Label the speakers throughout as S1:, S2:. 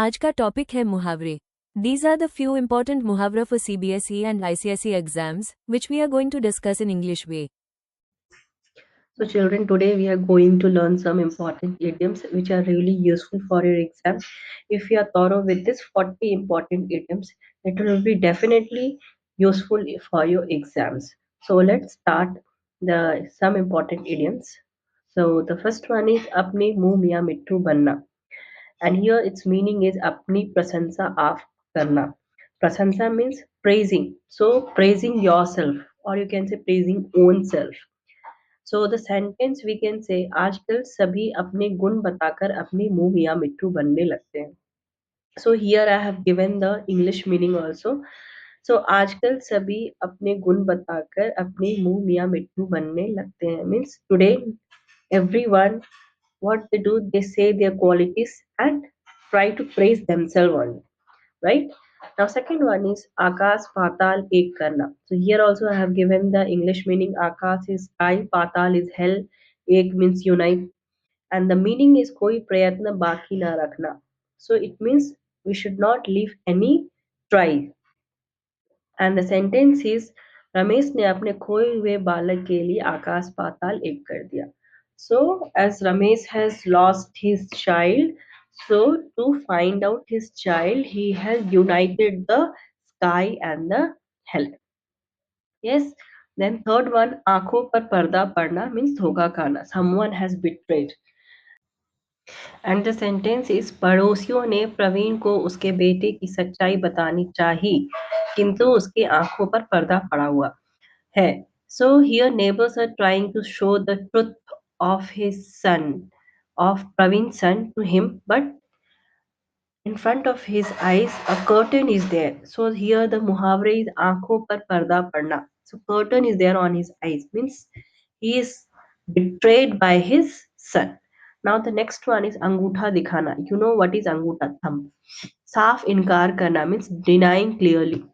S1: आज का टॉपिक है मुहावरे। These are the few important muhavra for CBSE and ICSE exams, which we are going to discuss in English way.
S2: So children, today we are going to learn some important idioms which are really useful for your exam. If you are thorough with this 40 important idioms, it will be definitely useful for your exams. So let's start the some important idioms. So the first one is अपने मुंह मियाँ मिट्ठू बनना, and here its meaning is अपनी प्रशंसा आप करना. Prasansa means praising. So praising yourself, or you can say praising own self. So the sentence we can say आजकल सभी अपने गुण बताकर अपने मुंह मियाँ मिट्ठू बनने लगते हैं. So here I have given the English meaning also. So आजकल सभी अपने गुण बताकर अपने मुंह मियाँ मिट्ठू बनने लगते हैं means today everyone what they do, they say their qualities and try to praise themselves only, right? Now second one is आकाश पाताल एक करना. So here also I have given the English meaning. Akash is sky, Patal is hell, एक means unite, and the meaning is कोई प्रयत्न बाकी ना रखना. So it means we should not leave any try. And the sentence is Ramesh ने अपने खोए हुए बालक के लिए आकाश पाताल एक कर दिया. So as Ramesh has lost his child, so to find out his child, he has united the sky and the hell. Yes. Then third one, आंखों पर पर्दा पड़ना means धोखा खाना. Someone has betrayed. And the sentence is पड़ोसियों ने प्रवीण को उसके बेटे की सच्चाई बतानी चाही, किंतु उसकी आंखों पर पर्दा पड़ा हुआ है. So here neighbours are trying to show the truth of his son, of Praveen son to him, but in front of his eyes a curtain is there. So here the muhavre is aankhon par parda padna. So curtain is there on his eyes means he is betrayed by his son. Now the next one is angutha dikhana. You know what is angutha? Thumb. साफ इनकार करना means denying clearly.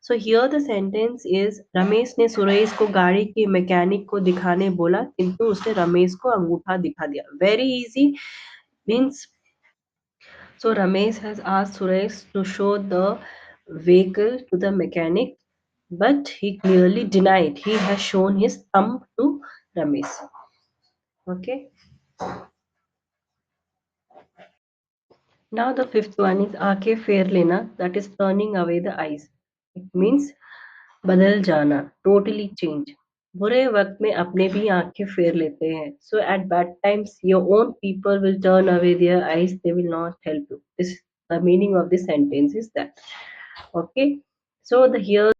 S2: So here the sentence is Ramesh ने सुरेश को गाड़ी के mechanic को दिखाने बोला, किंतु उसने रमेश को अंगूठा दिखा दिया. Very easy means so Ramesh has asked Suresh to show the vehicle to the mechanic, but he clearly denied. He has shown his thumb to Ramesh. Okay. Now the fifth one is आंखें फेर लेना, that is turning away the eyes. It means बदल जाना, totally change. बुरे वक्त में अपने भी आंखें फेर लेते हैं. So at bad times, your own people will turn away their eyes. They will not help you. This the meaning of this sentence is that. Okay. So the here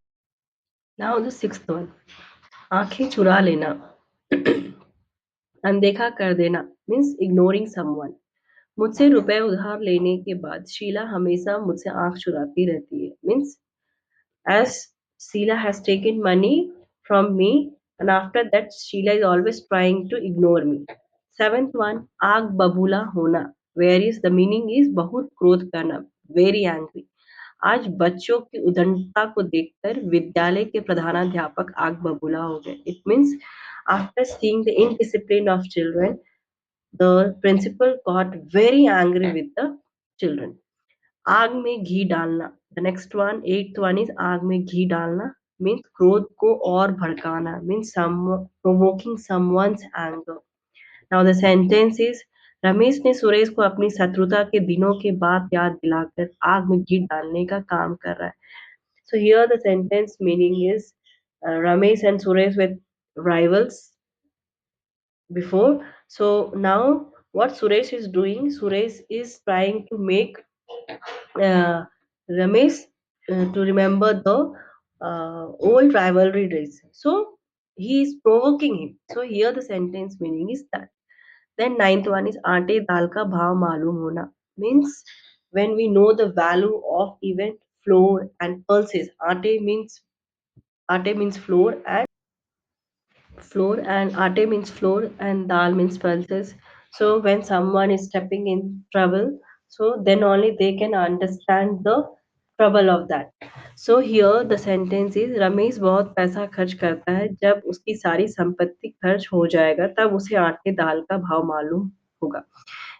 S2: now the sixth one. आंखें चुरा लेना, अनदेखा कर देना means ignoring someone. मुझसे रुपए उधार लेने के बाद शीला हमेशा मुझसे आंख चुराती रहती है means as Sheila has taken money from me, and after that Sheila is always trying to ignore me. Seventh one, आग बबूला होना, whereas the meaning is बहुत क्रोध करना, very angry. आज बच्चों की उद्दंडता को देखकर विद्यालय के प्रधानाध्यापक आग बबूला हो गए. It means after seeing the indiscipline of children, the principal got very angry with the children. आग में घी डालना. The next one, eighth one is आग में घी डालना मीन्स क्रोध को और भड़काना, means provoking someone's anger. Now the sentence is Ramesh ने सुरेश को अपनी शत्रुता के दिनों के बाद याद दिलाकर आग में घी डालने का काम कर रहा है. So here the sentence meaning is Ramesh and Suresh were rivals before. So now what Suresh is doing, Suresh is trying to make Ramesh to remember the old rivalry days. So he is provoking him. So here the sentence meaning is that. Then ninth one is आटे दाल का भाव मालूम होना means when we know the value of even flour and pulses. आटे means flour and आटे means flour and dal means pulses. So when someone is stepping in trouble, so then only they can understand the trouble of that. So here the sentence is Ramesh बहुत पैसा खर्च करता है, जब उसकी सारी संपत्ति खर्च हो जाएगा तब उसे आटे दाल का भाव मालूम होगा.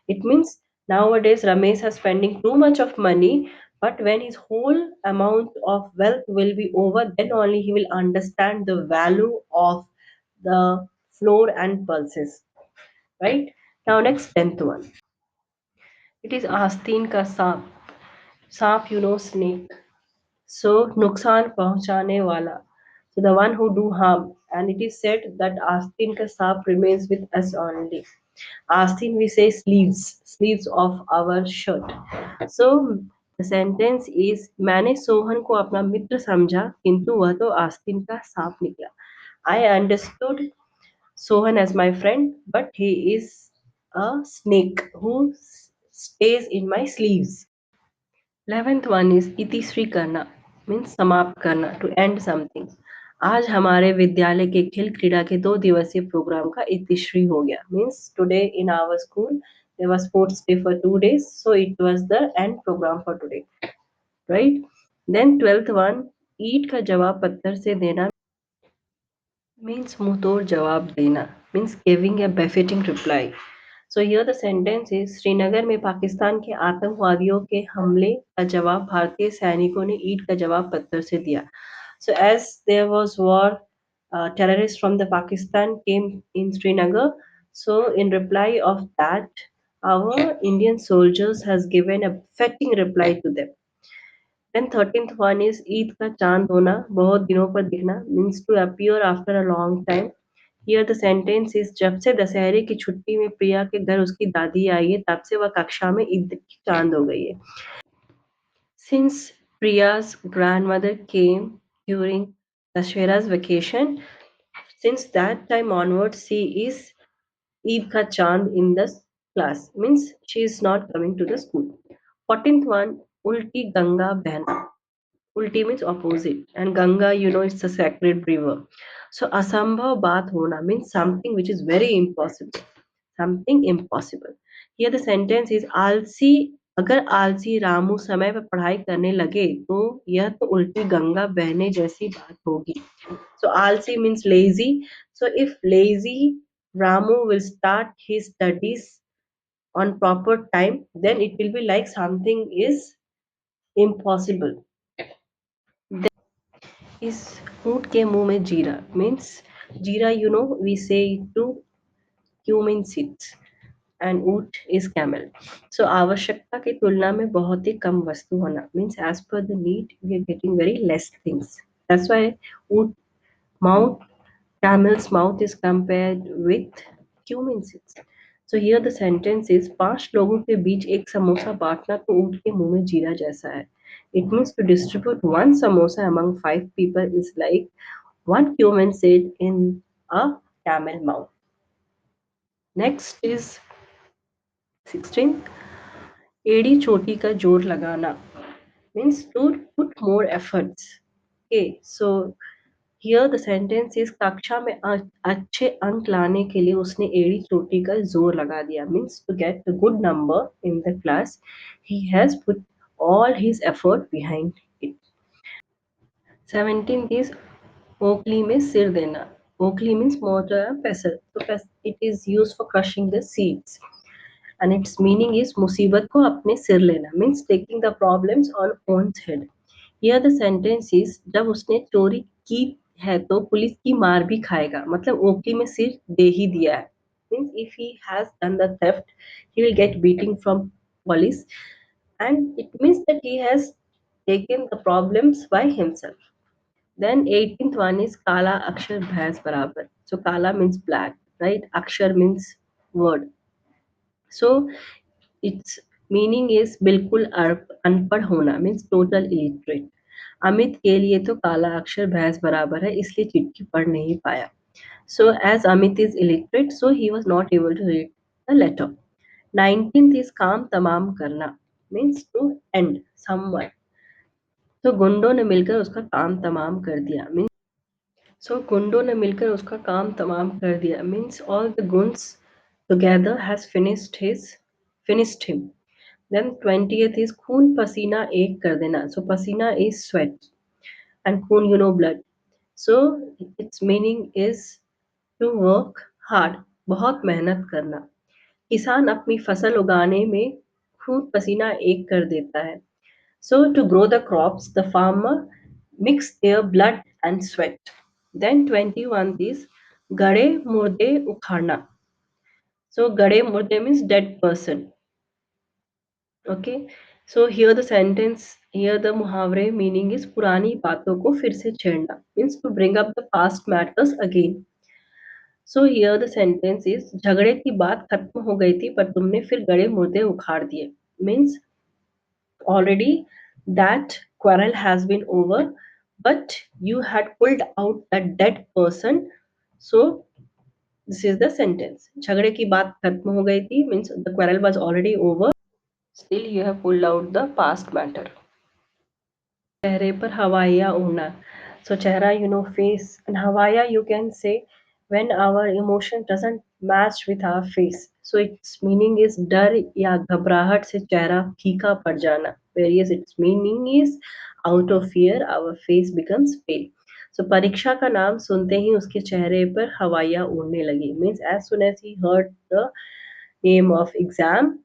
S2: It means Nowadays, Ramesh is spending too much of money, but when his whole amount of wealth will be over, then only he will understand the value of the floor and pulses. Right? Now, next 10th one. It is Astin ka सांप. सांप, snake. So, नुकसान पहुंचाने वाला. So, the one who do harm. And it is said that Astin ka सांप remains with us only. Astin, we say sleeves of our shirt. So the sentence is मैंने सोहन को अपना मित्र समझा किंतु वह तो आस्तीन का सांप निकला. I understood Sohan as my friend, but he is a snake who stays in my sleeves. 11th one is इतिश्री करना मीन्स समाप्त करना टू एंड समथिंग. आज हमारे विद्यालय के खेल क्रीड़ा के 2 दिवसीय प्रोग्राम का इतिश्री हो गया means today in our school there was sports day for 2 days, so it was the end program for today, right? Then 12th one, ईट का जवाब पत्थर से देना means मुंहतोड़ जवाब देना means giving a befitting reply. So here the sentence is Srinagar में पाकिस्तान के आतंकवादियों के हमले का जवाब भारतीय सैनिकों ने ईंट का जवाब पत्थर से दिया. So as there was war, terrorists from the Pakistan came in Srinagar. So in reply of that, our Indian soldiers has given a fitting reply to them. Then 13th one is Eid का चांद होना बहुत दिनों पर दिखना means to appear after a long time. Here the sentence is जब से दशहरे की छुट्टी में प्रिया के घर उसकी दादी आई है तब से वह कक्षा में ईद की चांद हो गई है. Since Priya's grandmother came during Dashera's vacation, since that time onwards she is Eid ka chand in the class means she is not coming to the school. 14th one Ulti Ganga Behna. Ulti means opposite, and Ganga, it's a sacred river. So asambhav baat hona means something which is very impossible. Something impossible. Here the sentence is आलसी अगर आलसी रामू समय पर पढ़ाई करने लगे तो यह तो उल्टी गंगा बहने जैसी बात होगी. So आलसी means lazy. So if lazy Ramu will start his studies on proper time, then it will be like something is impossible. Is ऊँट के मुंह में जीरा means जीरा we say to cumin seeds and ऊँट is camel. So आवश्यकता की तुलना में बहुत ही कम वस्तु होना means as per the need we are getting very less things. That's why ऊँट mouth camel's mouth is compared with cumin seeds. So here the sentence is 5 लोगों के बीच एक समोसा बांटना तो ऊँट के मुंह में जीरा जैसा है. It means to distribute one samosa among 5 people is like one cumin seed in a camel mouth. Next is 16. एड़ी चोटी का जोर लगाना means to put more efforts. Okay, so here the sentence is कक्षा में अच्छे अंक लाने के लिए उसने एड़ी चोटी का जोर लगा दिया means to get a good number in the class he has put all his effort behind it. 17th is ओखली में सिर देना. ओखली means mortar and pestle. So it is used for crushing the seeds. And its meaning is मुसीबत को अपने सिर लेना means taking the problems on one's head. Here the sentence is जब उसने चोरी की है तो पुलिस की मार भी खाएगा मतलब ओखली में सिर दे ही दिया है means if he has done the theft he will get beating from police and it means that he has taken the problems by himself. Then 18th one is kala akshar bhais barabar. So kala means black, right? Akshar means word. So its meaning is बिल्कुल अनपढ़ होना means total illiterate. Amit के लिए तो काला अक्षर भैंस बराबर है इसलिए चिट्ठी पढ़ नहीं पाया. So as Amit is illiterate, so he was not able to read the letter. 19th is काम तमाम करना means to end someone. तो गुंडों ने मिलकर उसका काम तमाम कर दिया means so गुंडों ने मिलकर उसका काम तमाम कर दिया means all the guns together has finished him. Then 20th is खून पसीना एक कर देना. So पसीना is sweat and खून blood. So its meaning is to work hard. बहुत मेहनत करना. किसान अपनी फसल उगाने में खून पसीना एक कर देता है. So to grow the crops, the farmer mix their blood and sweat. Then 21 is gade murde ukharna. So gade murde means dead person. Okay. So here the sentence, here the muhavre meaning is पुरानी बातों को फिर से छेड़ना, means to bring up the past matters again. So here the sentence is झगड़े की बात खत्म हो गई थी पर तुमने फिर गड़े मुर्दे उखाड़ दिए, means already that quarrel has been over, but you had pulled out a dead person. So this is the sentence. झगड़े की बात खत्म हो गई थी means the quarrel was already over. Still you have pulled out the past matter. चेहरे पर हवाइयाँ उड़ना. So चेहरा, face, and हवाइयाँ you can say when our emotion doesn't match with our face. So its meaning is डर या घबराहट से चेहरा फीका पड़ जाना. Whereas its meaning is out of fear our face becomes pale. So परीक्षा का नाम सुनते ही उसके चेहरे पर हवाइयाँ उड़ने लगी. Means as soon as he heard the name of exam,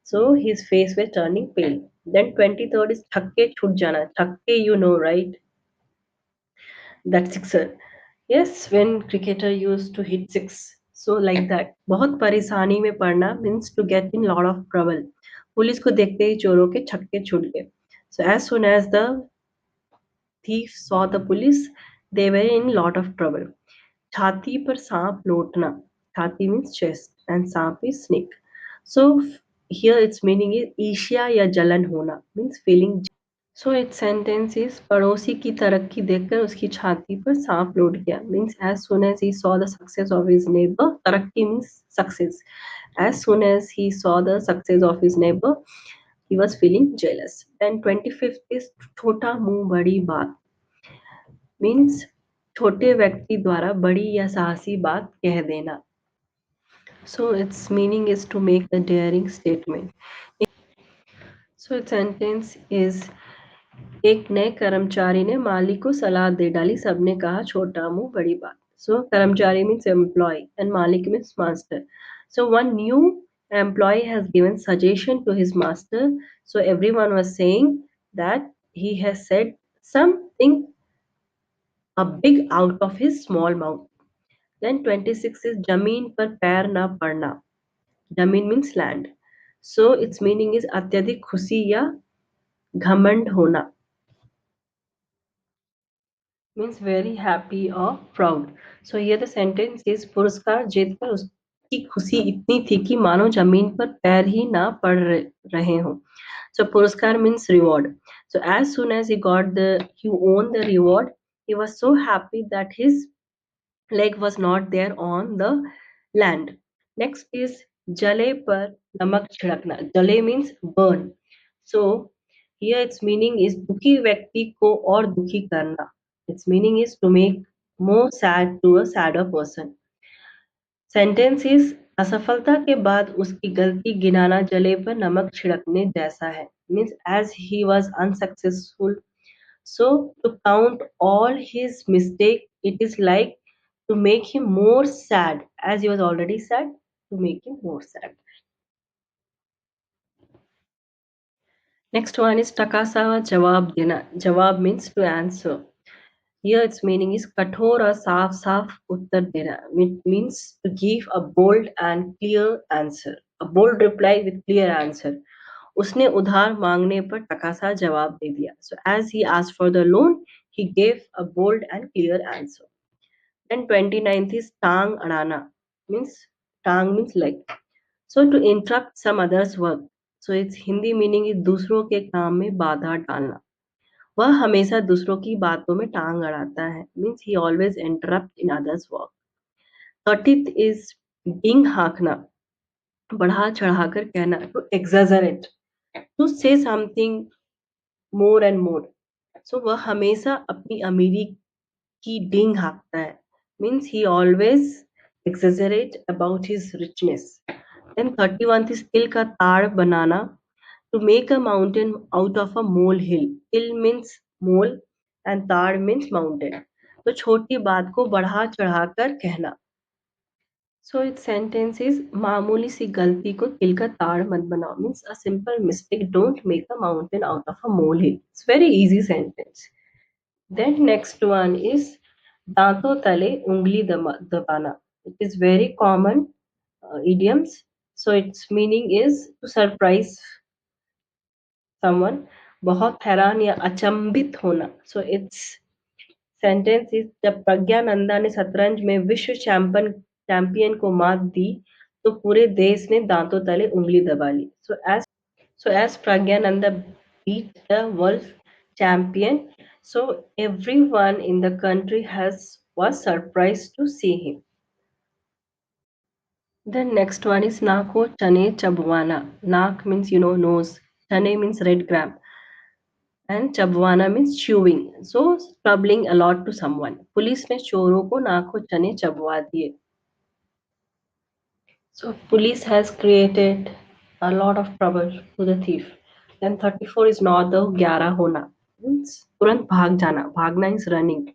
S2: so his face was turning pale. Then 23rd is thakke chhut jana. Thakke, right? That sixer. Yes, when cricketer used to hit six. So like that. बहुत परेशानी में पड़ना means to get in lot of trouble. Police को देखते ही चोरों के छक्के छूट गए. So as soon as the thief saw the police, they were in lot of trouble. छाती पर सांप लौटना. छाती means chest and सांप is snake. So here its meaning is ईर्ष्या या जलन होना means feeling. So its sentence is पड़ोसी की तरक्की देखकर उसकी छाती पर सांप लौट गया means as soon as he saw the success of his neighbor, तरक्की means success. As soon as he saw the success of his neighbor, he was feeling jealous. Then 25th is छोटा मुंह बड़ी बात means छोटे व्यक्ति द्वारा बड़ी या साहसी बात कह देना. So its meaning is to make a daring statement. So its sentence is एक नए कर्मचारी ने मालिक को सलाह दे डाली. सबने कहा छोटा मुंह बड़ी बात. So कर्मचारी means employee and मालिक means master. So one new employee has given suggestion to his master. So everyone was saying that he has said something a big out of his small mouth. Then 26 is जमीन पर पैर ना पड़ना. जमीन means land. So its meaning is अत्यधिक खुशी या घमंड होना means very happy or proud. So here the sentence is पुरस्कार जीतकर उसकी खुशी इतनी थी कि मानो जमीन पर पैर ही ना पड़ रहे हों. So पुरस्कार means reward. So as soon as he won the reward, he was so happy that his leg was not there on the land. Next is जले पर नमक छिड़कना. जले means burn. So here its meaning is दुखी व्यक्ति को और दुखी करना. Its meaning is to make more sad to a sadder person. Sentence is असफलता के बाद उसकी गलती गिनाना जले पर नमक छिड़कने जैसा है. Means as he was unsuccessful, so to count all his mistake, it is like to make him more sad. As he was already sad, to make him more sad. Next one is takasa jawab dena. Jawab means to answer. Here its meaning is कठोर और साफ साफ उत्तर देना. It means to give a bold and clear answer. A bold reply with clear answer. उसने उधार मांगने पर टकासा जवाब दे दिया. So as he asked for the loan, he gave a bold and clear answer. Then 29th is टांग अड़ाना. Means टांग means leg. So to interrupt some other's work. So its Hindi meaning is दूसरों के काम में बाधा डालना. वह हमेशा दूसरों की बातों में टांग अड़ाता है. Means he always interrupt in others' work. 30th is डिंग हाँकना. बढ़ा चढ़ाकर कहना. To exaggerate. To say something more and more. So वह हमेशा अपनी अमीरी की डिंग हाँकता है. Means he always exaggerate about his richness. Then 31st is तिल का ताड़ बनाना. To make a mountain out of a molehill. Till means mole and ताड़ means mountain. तो छोटी बात को बढ़ा चढ़ाकर कहना. So its sentence is मामूली सी गलती को तिल का ताड़ मत बनाओ, means a simple mistake don't make a mountain out of a molehill. It's very easy sentence. Then next one is दांतों तले उंगली दबाना. It is very common idioms. So its meaning is to surprise someone. बहुत हैरान या अचंभित होना. So its sentence is जब प्रज्ञानंदा ने शतरंज में विश्व चैंपियन को मात दी तो पूरे देश ने दांतों तले उंगली दबा ली. So as Pragyananda beat the world champion, so everyone in the country has was surprised to see him. The next one is Nako Chane Chabwana. Nak means nose. Chane means red gram. And Chabwana means chewing. So troubling a lot to someone. Police ने चोरों को नाकों चने चबवा दिए. So police has created a lot of trouble to the thief. Then 34 is not the 11 होना. Means तुरंत भाग जाना. भागना is running.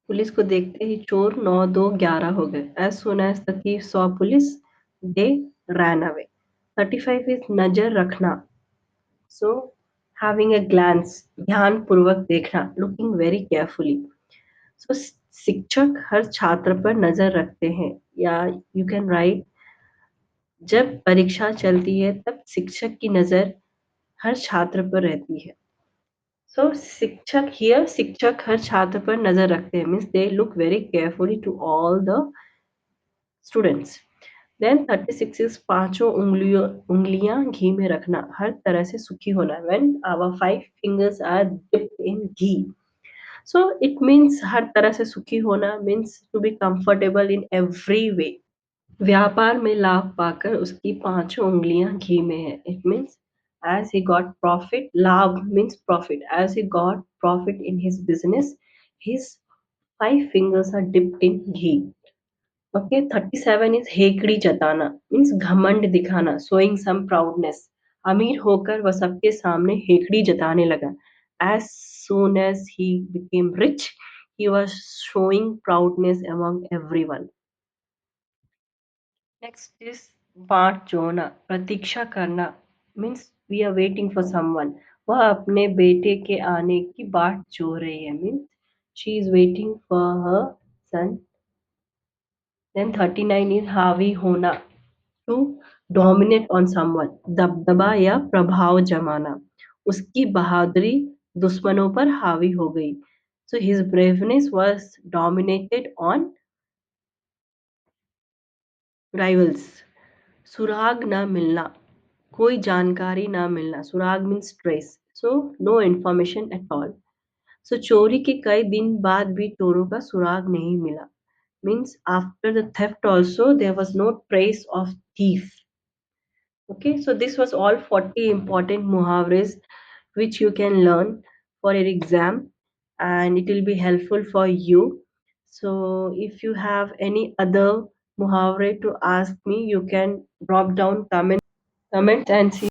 S2: पुलिस को देखते ही चोर 9 2 11 हो गए. As soon as the thief saw police, they ran away. 35 is नजर रखना. So having a glance, ध्यानपूर्वक देखना, looking very carefully. So शिक्षक हर छात्र पर नजर रखते हैं, या you can write जब परीक्षा चलती है तब शिक्षक की नजर हर छात्र पर रहती है. So शिक्षक हर छात्र पर नजर रखते हैं, means they look very carefully to all the students. Then 36 is पांचों उंगलियां घी में रखना, हर तरह से सुखी होना. When our 5 fingers are dipped in ghee, so it means हर तरह से सुखी होना means to be comfortable in every way. व्यापार में लाभ पाकर उसकी पांचों उंगलियां घी में है. It means as he got profit, लाभ means profit, as he got profit in his business, his 5 fingers are dipped in ghee. Okay, 37 is हेकड़ी जताना, means घमंड दिखाना, showing some proudness. अमीर होकर वह सबके सामने हेकड़ी जताने लगा. As soon as he became rich, he was showing proudness among everyone. Next is बाट जोड़ना, प्रतीक्षा करना, means we are waiting for someone. वह अपने बेटे के आने की बाट जोड़ रही है, means she is waiting for her son. Then 39 is हावी होना, to dominate on someone, दबदबा या प्रभाव जमाना. उसकी बहादुरी दुश्मनों पर हावी हो गई. So his braveness was dominated on rivals. सुराग ना मिलना, कोई जानकारी ना मिलना. सुराग means trace, so no information at all. So चोरी के कई दिन बाद भी चोरों का सुराग नहीं मिला, means after the theft also there was no trace of thief. Okay, so this was all 40 important muhavres which you can learn for your exam, and it will be helpful for you. So if you have any other muhavre to ask me, you can drop down comments and see